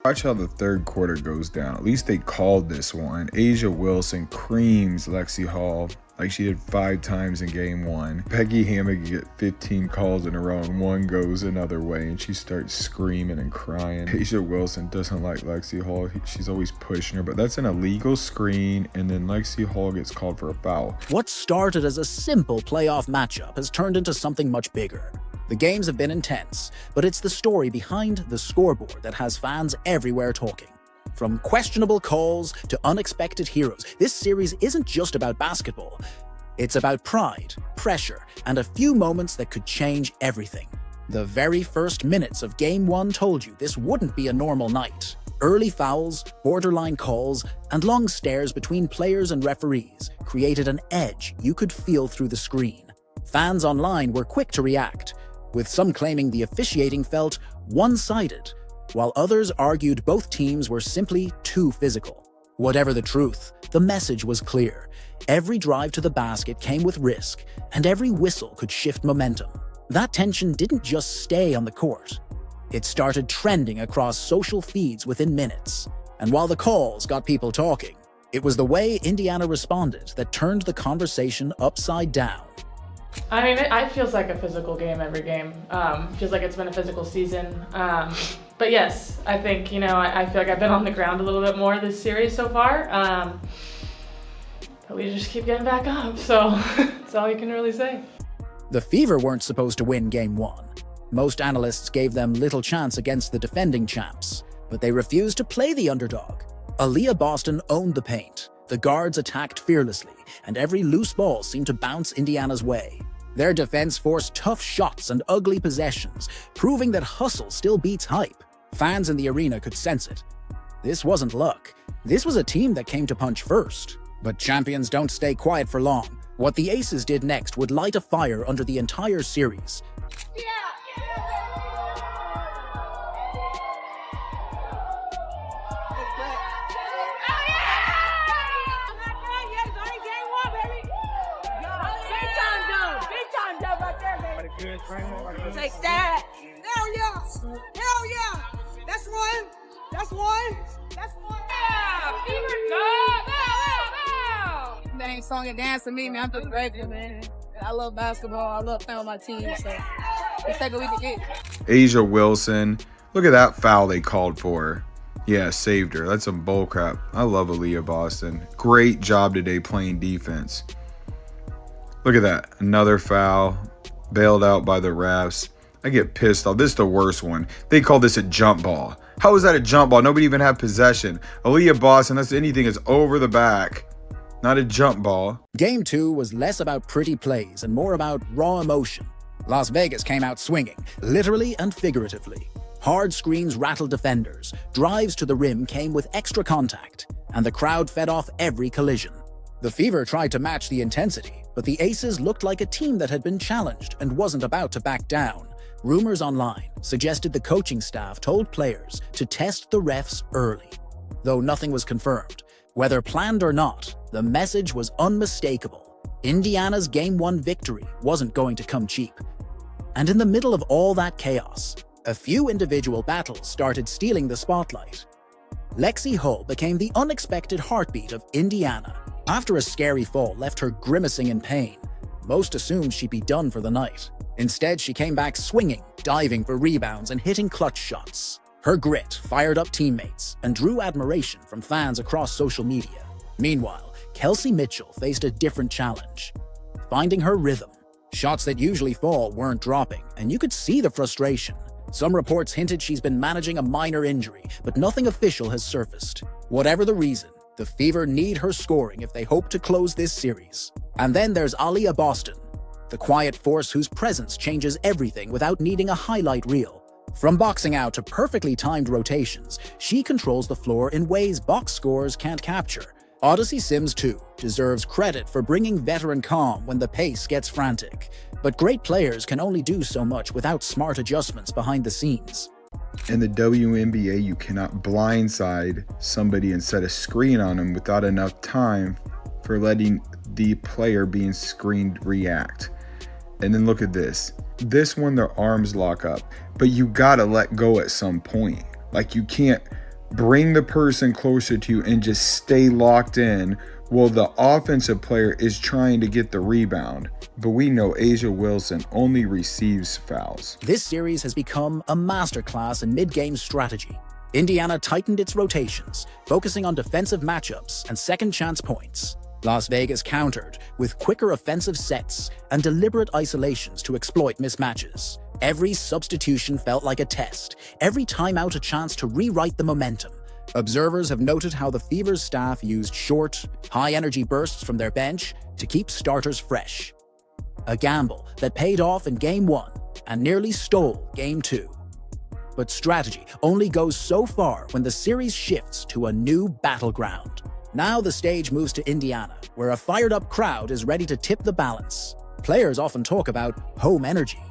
Watch how the third quarter goes down. At least they called this one. Asia Wilson creams Lexie Hull like she did 5 times in game 1. Peggy Hammock get 15 calls in a row and one goes another way and she starts screaming and crying. Asia Wilson doesn't like Lexie Hull. She's always pushing her, but that's an illegal screen, and then Lexie Hull gets called for a foul. What started as a simple playoff matchup has turned into something much bigger. The games have been intense, but it's the story behind the scoreboard that has fans everywhere talking. From questionable calls to unexpected heroes, this series isn't just about basketball. It's about pride, pressure, and a few moments that could change everything. The very first minutes of Game 1 told you this wouldn't be a normal night. Early fouls, borderline calls, and long stares between players and referees created an edge you could feel through the screen. Fans online were quick to react, with some claiming the officiating felt one-sided, while others argued both teams were simply too physical. Whatever the truth, the message was clear. Every drive to the basket came with risk, and every whistle could shift momentum. That tension didn't just stay on the court. It started trending across social feeds within minutes. And while the calls got people talking, it was the way Indiana responded that turned the conversation upside down. I mean, it feels like a physical game every game. Feels like it's been a physical season. But yes, I think, I feel like I've been on the ground a little bit more this series so far. But we just keep getting back up, so that's all you can really say. The Fever weren't supposed to win Game 1. Most analysts gave them little chance against the defending champs, but they refused to play the underdog. Aaliyah Boston owned the paint. The guards attacked fearlessly, and every loose ball seemed to bounce Indiana's way. Their defense forced tough shots and ugly possessions, proving that hustle still beats hype. Fans in the arena could sense it. This wasn't luck. This was a team that came to punch first. But champions don't stay quiet for long. What the Aces did next would light a fire under the entire series. Take that! Hell yeah! Hell yeah! That's one! That's one! That's one! That ain't song and dance to me, man. I'm just grateful, man. I love basketball. I love playing with my team, so let's take what we can get. Asia Wilson, look at that foul they called for. Yeah, saved her. That's some bullcrap. I love Aaliyah Boston. Great job today playing defense. Look at that. Another foul. Bailed out by the refs. I get pissed off. This is the worst one. They call this a jump ball. How is that a jump ball? Nobody even had possession. Aaliyah Boston, that's anything is over the back. Not a jump ball. Game 2 was less about pretty plays and more about raw emotion. Las Vegas came out swinging, literally and figuratively. Hard screens rattled defenders, drives to the rim came with extra contact, and the crowd fed off every collision. The Fever tried to match the intensity, but the Aces looked like a team that had been challenged and wasn't about to back down. Rumors online suggested the coaching staff told players to test the refs early. Though nothing was confirmed, whether planned or not, the message was unmistakable. Indiana's Game 1 victory wasn't going to come cheap. And in the middle of all that chaos, a few individual battles started stealing the spotlight. Lexie Hull became the unexpected heartbeat of Indiana. After a scary fall left her grimacing in pain, most assumed she'd be done for the night. Instead, she came back swinging, diving for rebounds and hitting clutch shots. Her grit fired up teammates and drew admiration from fans across social media. Meanwhile, Kelsey Mitchell faced a different challenge, finding her rhythm. Shots that usually fall weren't dropping, and you could see the frustration. Some reports hinted she's been managing a minor injury, but nothing official has surfaced. Whatever the reason, the Fever need her scoring if they hope to close this series. And then there's Aaliyah Boston, the quiet force whose presence changes everything without needing a highlight reel. From boxing out to perfectly timed rotations, she controls the floor in ways box scores can't capture. Odyssey Sims 2 deserves credit for bringing veteran calm when the pace gets frantic. But great players can only do so much without smart adjustments behind the scenes. In the WNBA, you cannot blindside somebody and set a screen on them without enough time for letting the player being screened react. And then look at this. This one, their arms lock up, but you gotta let go at some point. Like, you can't bring the person closer to you and just stay locked in while the offensive player is trying to get the rebound. But we know Asia Wilson only receives fouls. This series has become a masterclass in mid-game strategy. Indiana tightened its rotations, focusing on defensive matchups and second-chance points. Las Vegas countered with quicker offensive sets and deliberate isolations to exploit mismatches. Every substitution felt like a test, every timeout a chance to rewrite the momentum. Observers have noted how the Fever's staff used short, high-energy bursts from their bench to keep starters fresh. A gamble that paid off in Game 1 and nearly stole Game 2. But strategy only goes so far when the series shifts to a new battleground. Now the stage moves to Indiana, where a fired-up crowd is ready to tip the balance. Players often talk about home energy,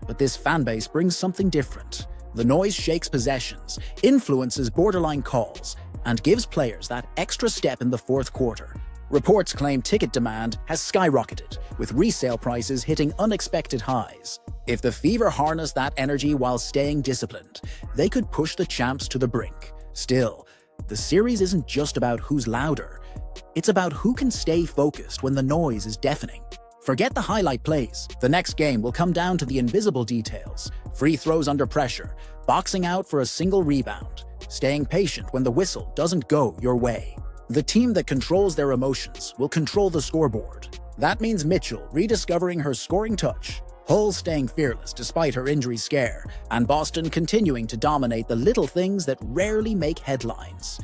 but this fanbase brings something different. The noise shakes possessions, influences borderline calls, and gives players that extra step in the fourth quarter. Reports claim ticket demand has skyrocketed, with resale prices hitting unexpected highs. If the Fever harness that energy while staying disciplined, they could push the champs to the brink. Still, the series isn't just about who's louder. It's about who can stay focused when the noise is deafening. Forget the highlight plays. The next game will come down to the invisible details. Free throws under pressure, boxing out for a single rebound, staying patient when the whistle doesn't go your way. The team that controls their emotions will control the scoreboard. That means Mitchell rediscovering her scoring touch, Hull staying fearless despite her injury scare, and Boston continuing to dominate the little things that rarely make headlines.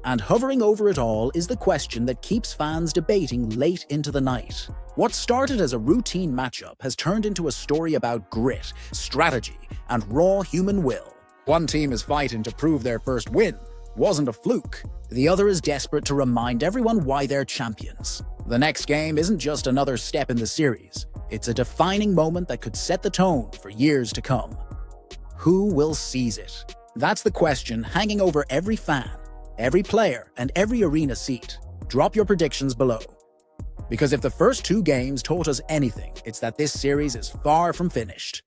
And hovering over it all is the question that keeps fans debating late into the night. What started as a routine matchup has turned into a story about grit, strategy, and raw human will. One team is fighting to prove their first win wasn't a fluke. The other is desperate to remind everyone why they're champions. The next game isn't just another step in the series. It's a defining moment that could set the tone for years to come. Who will seize it? That's the question hanging over every fan, every player, and every arena seat. Drop your predictions below. Because if the first two games taught us anything, it's that this series is far from finished.